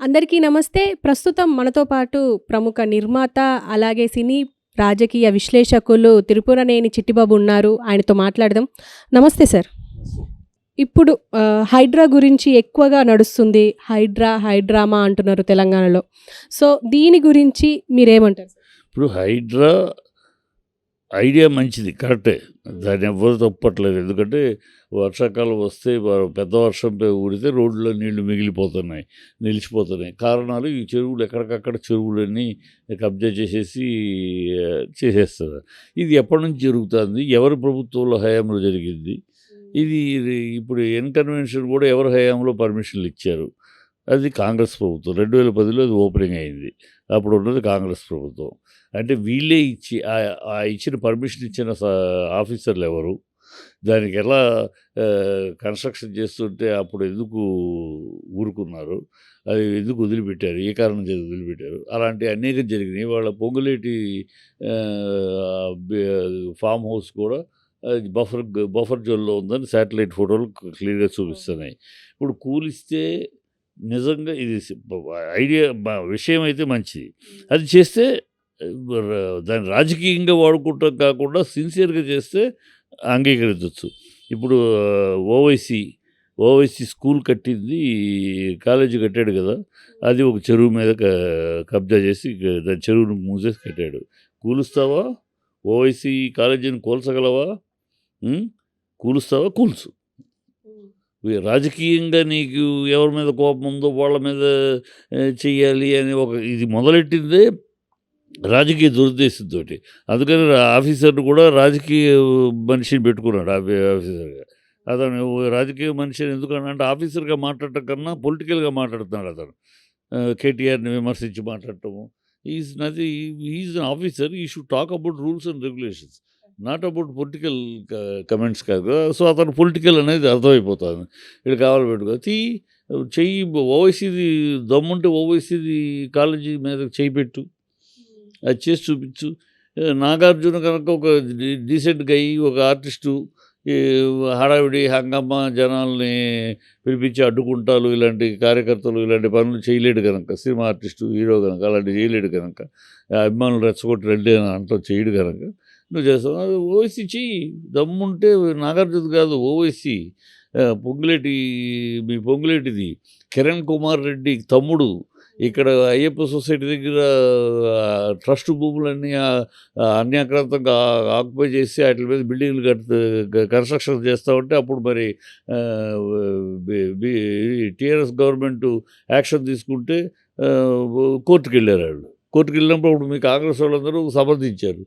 అందరికీ నమస్తే. ప్రస్తుతం మనతో పాటు ప్రముఖ నిర్మాత, అలాగే సినీ రాజకీయ విశ్లేషకులు తిరుపురనేని చిట్టిబాబు ఉన్నారు. ఆయనతో మాట్లాడదాం. నమస్తే సార్. ఇప్పుడు హైడ్రా గురించి ఎక్కువగా నడుస్తుంది. హైడ్రామా అంటున్నారు తెలంగాణలో. సో, దీని గురించి మీరేమంటారు? ఇప్పుడు హైడ్రా ఐడియా మంచిది, కరెక్టే. దాన్ని ఎవ్వరు తప్పట్లేదు. ఎందుకంటే వర్షాకాలం వస్తే పెద్ద వర్షం ఊడితే రోడ్లో నీళ్లు మిగిలిపోతున్నాయి, నిలిచిపోతున్నాయి. కారణాలు ఈ చెరువులు, ఎక్కడికక్కడ చెరువులన్నీ కబ్జా చేసేస్తారు. ఇది ఎప్పటి నుంచి జరుగుతుంది, ఎవరి ప్రభుత్వంలో హయాంలో జరిగింది? ఇది ఇప్పుడు కన్వెన్షన్ కూడా ఎవరి హయాంలో పర్మిషన్లు ఇచ్చారు? అది కాంగ్రెస్ ప్రభుత్వం. 2010లో అది ఓపెనింగ్ అయింది. అప్పుడు ఉన్నది కాంగ్రెస్ ప్రభుత్వం. అంటే వీళ్ళే ఇచ్చి ఇచ్చిన పర్మిషన్ ఇచ్చిన ఆఫీసర్లు ఎవరు? దానికి ఎలా కన్స్ట్రక్షన్ చేస్తుంటే అప్పుడు ఎందుకు ఊరుకున్నారు? అది ఎందుకు వదిలిపెట్టారు? ఏ కారణం చేసి వదిలిపెట్టారు? అలాంటి అనేకం జరిగినాయి. వాళ్ళ పొంగులేటి ఫామ్ హౌస్ కూడా బఫర్ జోన్లో ఉందని శాటిలైట్ ఫోటోలు క్లియర్గా చూపిస్తున్నాయి. ఇప్పుడు కూలిస్తే నిజంగా ఇది విషయం అయితే మంచిది. అది చేస్తే దాన్ని రాజకీయంగా వాడుకుంటాం కాకుండా సిన్సియర్గా చేస్తే అంగీకరించవచ్చు. ఇప్పుడు ఓవైసీ స్కూల్ కట్టింది, కాలేజీ కట్టాడు కదా, అది ఒక చెరువు మీద కబ్జా చేసి దాని చెరువును మూసేసి కట్టాడు. కూలుస్తావా? ఓవైసీ కాలేజీని కూల్చగలవా? కూలుస్తావా? కూల్చు. రాజకీయంగా నీకు ఎవరి మీద కోపం ఉందో వాళ్ళ మీద చెయ్యాలి అని ఇది మొదలెట్టిందే రాజకీయ దురుద్దేశంతో. అందుకని ఆఫీసర్ను కూడా రాజకీయ మనిషిని పెట్టుకున్నాడు ఆఫీసర్గా. అతను రాజకీయ మనిషిని ఎందుకనంటే ఆఫీసర్గా మాట్లాడటం కన్నా పొలిటికల్గా మాట్లాడుతున్నాడు అతను. కేటీఆర్ని విమర్శించి మాట్లాడటము. Is an officer. He should talk about rules and regulations, not about political comments కాదు. సో అతను పొలిటికల్ అనేది అర్థమైపోతుంది. ఇక్కడ కావాలి పెట్టుకో చెయ్యి. ఓవైసీది దమ్ముంటే ఓవైసీది కాలేజీ మీద చెయ్యి పెట్టు, అది చేసి చూపించు. నాగార్జున కనుక ఒక డీసెంట్గా అయ్యి ఒక ఆర్టిస్టు హడావిడి హంగమ్మ జనాల్ని పిలిపించి అడ్డుకుంటాలు, ఇలాంటి కార్యకర్తలు ఇలాంటి పనులు చేయలేడు కనుక, సినిమా ఆర్టిస్టు హీరో కనుక అలాంటివి చేయలేడు కనుక, అభిమానులు రెచ్చగొట్టి రండి అని అంటూ చేయడు కనుక నువ్వు చేస్తావు. అది ఓవైసీ చెయ్యి. దమ్ముంటే నాగార్జున కాదు, ఓవైసీ మీ పొంగులేటిది కిరణ్ కుమార్ రెడ్డి తమ్ముడు ఇక్కడ అయ్యప్ప సొసైటీ దగ్గర ట్రస్ట్ భూములన్నీ అన్యాక్రాంతంగా ఆక్యుపై చేసి వాటి మీద బిల్డింగ్లు కన్స్ట్రక్షన్ చేస్తూ ఉంటే అప్పుడు మరి టీఆర్ఎస్ గవర్నమెంట్ యాక్షన్ తీసుకుంటే కోర్టుకు వెళ్ళారు వాళ్ళు. కోర్టుకు వెళ్ళినప్పుడు అప్పుడు మీ కాంగ్రెస్ వాళ్ళందరూ సమర్థించారు.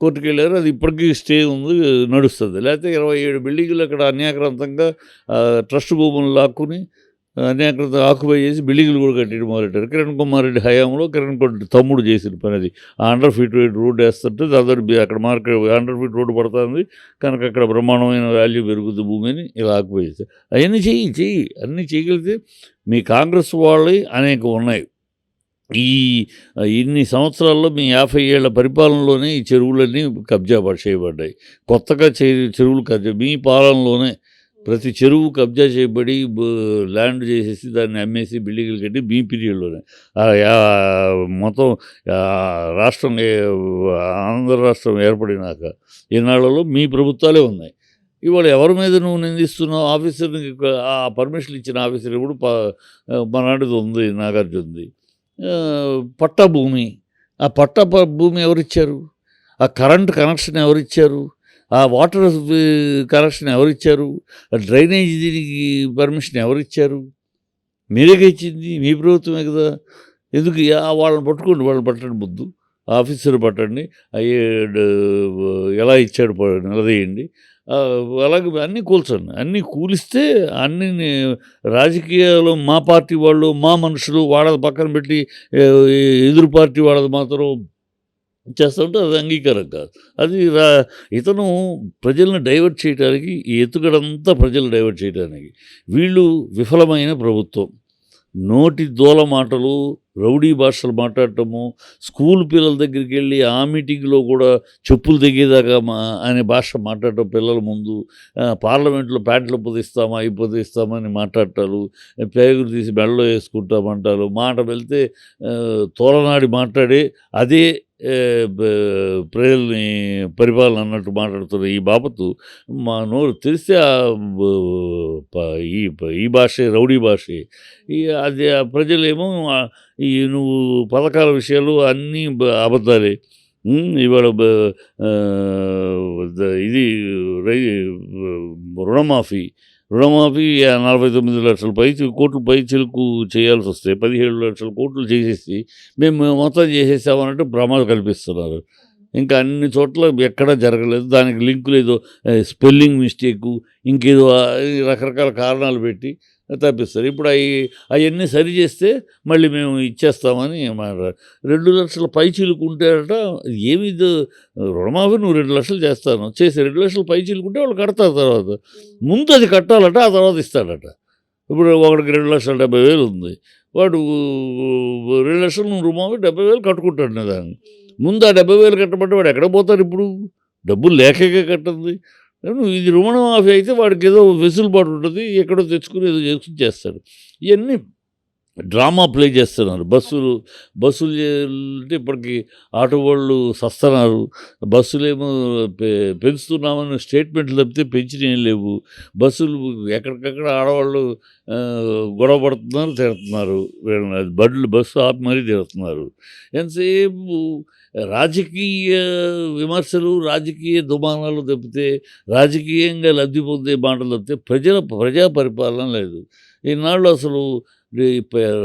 కోర్టుకు వెళ్ళారు. అది ఇప్పటికీ స్టే ఉంది, నడుస్తుంది. లేకపోతే 27 బిల్డింగులు అక్కడ అన్యాక్రాంతంగా ట్రస్ట్ భూములు లాక్కుని అన్యాక్రాంతంగా ఆక్యుపై చేసి బిల్డింగులు కూడా కట్టడం మొదలెట్టారు. కిరణ్ కుమార్ రెడ్డి హయాంలో కిరణ్ కుమార్ తమ్ముడు చేసిన పని అది. 100 ఫీట్ రోడ్డు వేస్తుంటే దాదాపు అక్కడ మార్కెట్ 100 ఫీట్ రోడ్డు పడుతుంది కనుక అక్కడ బ్రహ్మాండమైన వాల్యూ పెరుగుతుంది భూమిని ఇలా ఆక్యుపై చేస్తారు. అవన్నీ చెయ్యి. అన్నీ చేయగలిగితే మీ కాంగ్రెస్ వాళ్ళవి అనేక ఉన్నాయి. ఇన్ని సంవత్సరాల్లో మీ 50 ఏళ్ల పరిపాలనలోనే ఈ చెరువులన్నీ కబ్జా చేయబడ్డాయి. కొత్తగా చెరువులు కబ్జా మీ పాలనలోనే ప్రతి చెరువు కబ్జా చేయబడి ల్యాండ్ చేసేసి దాన్ని అమ్మేసి బిల్డింగ్లు కట్టి మీ పీరియడ్లోనే మొత్తం రాష్ట్రం ఆంధ్ర రాష్ట్రం ఏర్పడినాక ఈనాళ్లలో మీ ప్రభుత్వాలే ఉన్నాయి. ఇవాళ ఎవరి మీద నువ్వు నిందిస్తున్నావు? ఆఫీసర్ని, ఆ పర్మిషన్ ఇచ్చిన ఆఫీసర్ ఇప్పుడు మనాడిది ఉంది, నాగార్జునది పట్టా భూమి. ఆ పట్టా భూమి ఎవరిచ్చారు? ఆ కరెంట్ కనెక్షన్ ఎవరిచ్చారు? ఆ వాటర్ కనెక్షన్ ఎవరిచ్చారు? డ్రైనేజ్ దీనికి పర్మిషన్ ఎవరిచ్చారు? మీరేగా ఇచ్చింది, మీ ప్రభుత్వమే కదా. ఎందుకు వాళ్ళని పట్టుకోండి, వాళ్ళని పట్టండి, ముద్దు ఆఫీసర్ పట్టండి, ఎలా ఇచ్చాడు నిలదీయండి. అలాగే అన్నీ కూల్చండి. అన్నీ కూలిస్తే అన్ని రాజకీయాలు మా పార్టీ వాళ్ళు, మా మనుషులు వాళ్ళది పక్కన పెట్టి ఎదురు పార్టీ వాళ్ళది మాత్రం చేస్తూ ఉంటే అది అంగీకారం కాదు. అది ఇతను ప్రజలను డైవర్ట్ చేయడానికి, ఈ ఎత్తుగడంతా ప్రజలు డైవర్ట్ చేయడానికి. వీళ్ళు విఫలమైన ప్రభుత్వం. నోటి దూల మాటలు, రౌడీ భాషలు మాట్లాడటము, స్కూల్ పిల్లల దగ్గరికి వెళ్ళి ఆ మీటింగ్లో కూడా చెప్పులు తెగేదాకా అనే భాష మాట్లాడటం పిల్లల ముందు, పార్లమెంట్లో ప్యాంట్లు పొదిస్తామా అవి పొదిస్తామని మాట్లాడటాలు, పేగులు తీసి మెడలో వేసుకుంటామంటారు, మాట వెళ్తే తోలనాడి మాట్లాడే అదే ప్రజల్ని పరిపాలన అన్నట్టు మాట్లాడుతున్న ఈ బాపతు మా నోరు తెరిస్తే ఈ భాషే రౌడీ భాషే. అది ఆ ప్రజలేమో ఈ నువ్వు పథకాల విషయాలు అన్నీ అబద్ధాలే. ఇవాళ ఇది రై రుణమాఫీ రుణమాఫీ 49 లక్షల కోట్లు పై చిలుకు చేయాల్సి వస్తే 17 లక్షల కోట్లు చేసేసి మేము మొత్తం చేసేసామన్నట్టు భ్రమ కల్పిస్తున్నారు. ఇంకా అన్ని చోట్ల ఎక్కడా జరగలేదు. దానికి లింకులు ఏదో స్పెల్లింగ్ మిస్టేకు ఇంకేదో రకరకాల కారణాలు పెట్టి తప్పిస్తారు. ఇప్పుడు అవన్నీ సరి చేస్తే మళ్ళీ మేము ఇచ్చేస్తామని మాట. 2 లక్షల పైచీలకు ఉంటేట ఏమి రుణమాఫీ నువ్వు 2 లక్షలు చేస్తాను చేసి 2 లక్షల పైచీలుకుంటే వాళ్ళు కడతారు. తర్వాత ముందు అది కట్టాలట, ఆ తర్వాత ఇస్తాడట. ఇప్పుడు ఒకడికి 2,70,000 ఉంది, వాడు 2 లక్షలు నువ్వు రుణమాఫీ 70,000 కట్టుకుంటాడు దాన్ని. ముందు ఆ 70,000 కట్టబట్టి వాడు ఎక్కడ పోతారు? ఇప్పుడు డబ్బులు లేకే కట్టింది. ఇది రుణమాఫీ అయితే వాడికి ఏదో వెసులుబాటు ఉంటుంది, ఎక్కడో తెచ్చుకుని ఏదో చేసుకుని చేస్తాడు. ఇవన్నీ డ్రామా ప్లే చేస్తున్నారు. బస్సులు అంటే ఇప్పటికి ఆటో వాళ్ళు సస్తున్నారు. బస్సులేమో పెంచుతున్నామని స్టేట్మెంట్లు తప్పితే పెంచినేం లేవు. బస్సులు ఎక్కడికక్కడ ఆడవాళ్ళు గొడవ పడుతున్నారు, తిడుతున్నారు. బస్సు ఆపి మరీ తిడుతున్నారు. ఎంతసేపు రాజకీయ విమర్శలు, రాజకీయ దుమానాలు తప్పితే, రాజకీయంగా లబ్ధి పొందే మాటలు తప్పితే ప్రజా పరిపాలన లేదు. ఈనాళ్ళు అసలు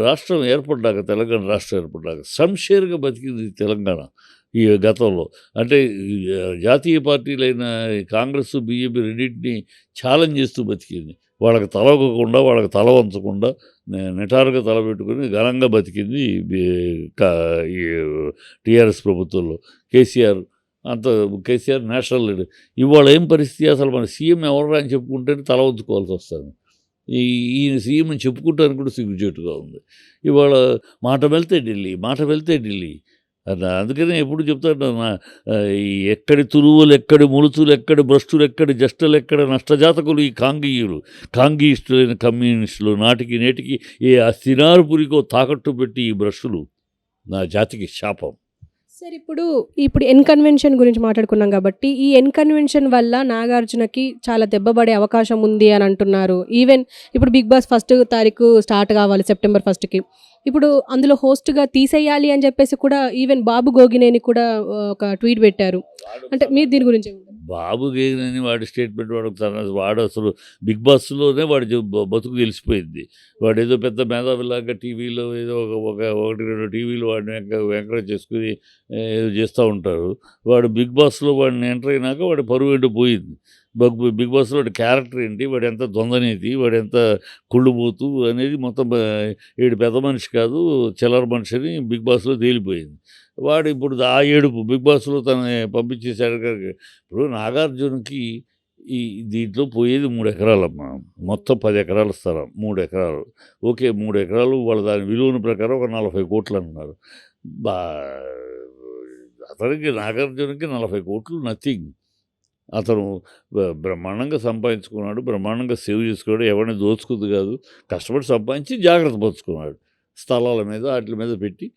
రాష్ట్రం ఏర్పడ్డాక, తెలంగాణ రాష్ట్రం ఏర్పడ్డాక సంషేర్గా బతికింది తెలంగాణ. ఈ గతంలో అంటే జాతీయ పార్టీలైన కాంగ్రెస్, బీజేపీ రెండింటినీ ఛాలెంజ్ చేస్తూ బతికింది. వాళ్ళకి తల ఒగ్గకుండా, వాళ్ళకి తల వంచకుండా నిటారుగా తల పెట్టుకుని ఘనంగా బతికింది ఈ టీఆర్ఎస్ ప్రభుత్వంలో. KCR national leader. ఇవాళ ఏం పరిస్థితి? అసలు మన సీఎం ఎవరు అని చెప్పుకుంటేనే తల వంచుకోవాల్సి వస్తుంది. ఈయన సీఎం అని చెప్పుకుంటానికి కూడా సిగ్గుచేటుగా ఉంది. ఇవాళ మాట వెళ్తే ఢిల్లీ. అందుకనే ఎప్పుడు చెప్తాడు, ఎక్కడి తురువులు, ఎక్కడి ములుచులు, ఎక్కడి భ్రష్టులు, ఎక్కడి జస్టలు, ఎక్కడ నష్టజాతకులు ఈ కాంగీయిస్టులైన కమ్యూనిస్టులు. నాటికి నేటికి ఏ అస్థినారుపురికో తాకట్టు పెట్టి ఈ భ్రష్టులు నా జాతికి శాపం. సార్ ఇప్పుడు ఎన్ కన్వెన్షన్ గురించి మాట్లాడుకున్నాం కాబట్టి, ఈ ఎన్ కన్వెన్షన్ వల్ల నాగార్జునకి చాలా దెబ్బపడే అవకాశం ఉంది అని అంటున్నారు. ఈవెన్ ఇప్పుడు బిగ్ బాస్ 1వ తారీఖు స్టార్ట్ కావాలి, సెప్టెంబర్ 1కి. ఇప్పుడు అందులో హోస్ట్గా తీసేయాలి అని చెప్పేసి కూడా ఈవెన్ బాబు గోగినేని కూడా ఒక ట్వీట్ పెట్టారు. అంటే మీరు దీని గురించి బాబు గేగినని వాడి స్టేట్మెంట్ వాడు అసలు బిగ్ బాస్లోనే వాడి బతుకు తెలిసిపోయింది. వాడు ఏదో పెద్ద మేధావిలాగా టీవీలో ఏదో ఒకటి 2 టీవీలు వాడిని ఎంకరేజ్ చేసుకుని ఏదో చేస్తూ ఉంటారు. వాడు బిగ్ బాస్లో వాడిని ఎంటర్ అయినాక వాడి పరువు ఏంటో పోయింది. బిగ్ బాస్లో వాడి క్యారెక్టర్ ఏంటి, వాడు ఎంత దొంగనేది, వాడు ఎంత కుళ్ళుబోతు అనేది మొత్తం వీడు పెద్ద మనిషి కాదు, చిల్లర మనిషి అని బిగ్ బాస్లో తేలిపోయింది. వాడు ఇప్పుడు ఆ ఏడుపు బిగ్ బాస్లో తను పంపించేశాడు. ఇప్పుడు నాగార్జునకి దీంట్లో పోయేది 3 ఎకరాలమ్మా. మొత్తం 10 ఎకరాలు స్థలం, 3 ఎకరాలు. ఓకే, 3 ఎకరాలు వాళ్ళ దాని విలువల ప్రకారం ఒక 40 కోట్లు అన్నారు. అతనికి నాగార్జునకి 40 కోట్లు నథింగ్. అతను బ్రహ్మాండంగా సంపాదించుకున్నాడు, బ్రహ్మాండంగా సేవ్ చేసుకున్నాడు, ఎవరిని దోచుకుంది కాదు, కష్టపడి సంపాదించి జాగ్రత్త పరుచుకున్నాడు. స్థలాల మీద వాటి మీద పెట్టి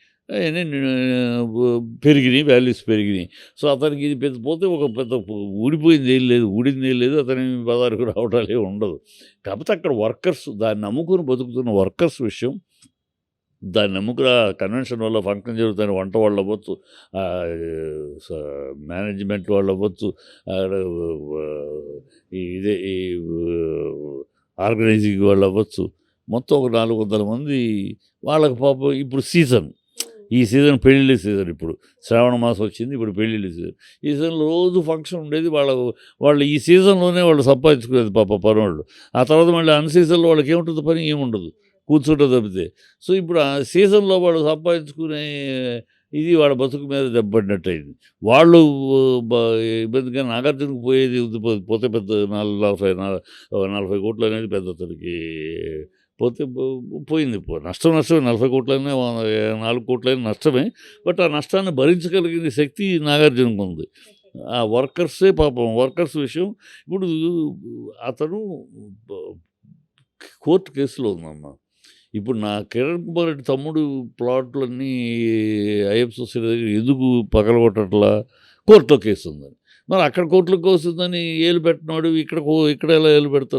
పెరిగినాయి, వాల్యూస్ పెరిగినాయి. సో అతనికి ఇది పెద్ద పోతే ఒక పెద్ద ఊడిపోయింది ఏం లేదు, అతని పదానికి రావటాలే ఉండదు. కాకపోతే అక్కడ వర్కర్స్, దాన్ని నమ్ముకుని బతుకుతున్న వర్కర్స్ విషయం, దాన్ని నమ్ముకుని కన్వెన్షన్ వల్ల ఫంక్షన్ జరుగుతున్న వంట వాళ్ళు అవ్వచ్చు, మేనేజ్మెంట్ వాళ్ళు అవ్వచ్చు, ఈ ఆర్గనైజింగ్ వాళ్ళు అవ్వచ్చు, మొత్తం ఒక 400 మంది వాళ్ళకి పాపం ఇప్పుడు ఈ సీజన్ పెళ్ళిళ్ళ సీజన్. ఇప్పుడు శ్రావణ మాసం వచ్చింది, ఇప్పుడు పెళ్ళిళ్ళ సీజన్. ఈ సీజన్లో రోజు ఫంక్షన్ ఉండేది. వాళ్ళు ఈ సీజన్లోనే వాళ్ళు సంపాదించుకునేది పాప పనోళ్ళు. ఆ తర్వాత మళ్ళీ అన్ సీజన్లో వాళ్ళకి ఏముంటుంది, పని ఏముండదు, కూర్చుంటే తప్పితే. సో ఇప్పుడు ఆ సీజన్లో వాళ్ళు సంపాదించుకునే ఇది వాళ్ళ బతుకు మీద దెబ్బపడినట్టు అయింది. వాళ్ళు ఇబ్బందిగా నాగార్జునకు పోయేది పోతే పెద్ద 40 కోట్లు అనేది పెద్ద అతనికి పోతే పోయింది. నష్టమే 40 కోట్లైనా 4 కోట్లైనా నష్టమే. బట్ ఆ నష్టాన్ని భరించగలిగిన శక్తి నాగార్జునకు ఉంది. ఆ వర్కర్సే పాపం వర్కర్స్ విషయం ఇప్పుడు అతను కోర్టు కేసులో ఉందమ్మా. ఇప్పుడు నా కిరణ్ కుమార్ రెడ్డి తమ్ముడు ప్లాట్లన్నీ అయ్యప్ప సొసైటీ దగ్గర ఎందుకు పగలగొట్టట్లా? కోర్టులో కేసు ఉందని. మరి అక్కడ కోర్టులో కేసు ఉందని ఏలు పెట్టినాడు, ఇక్కడ ఎలా ఏలు పెడతారు?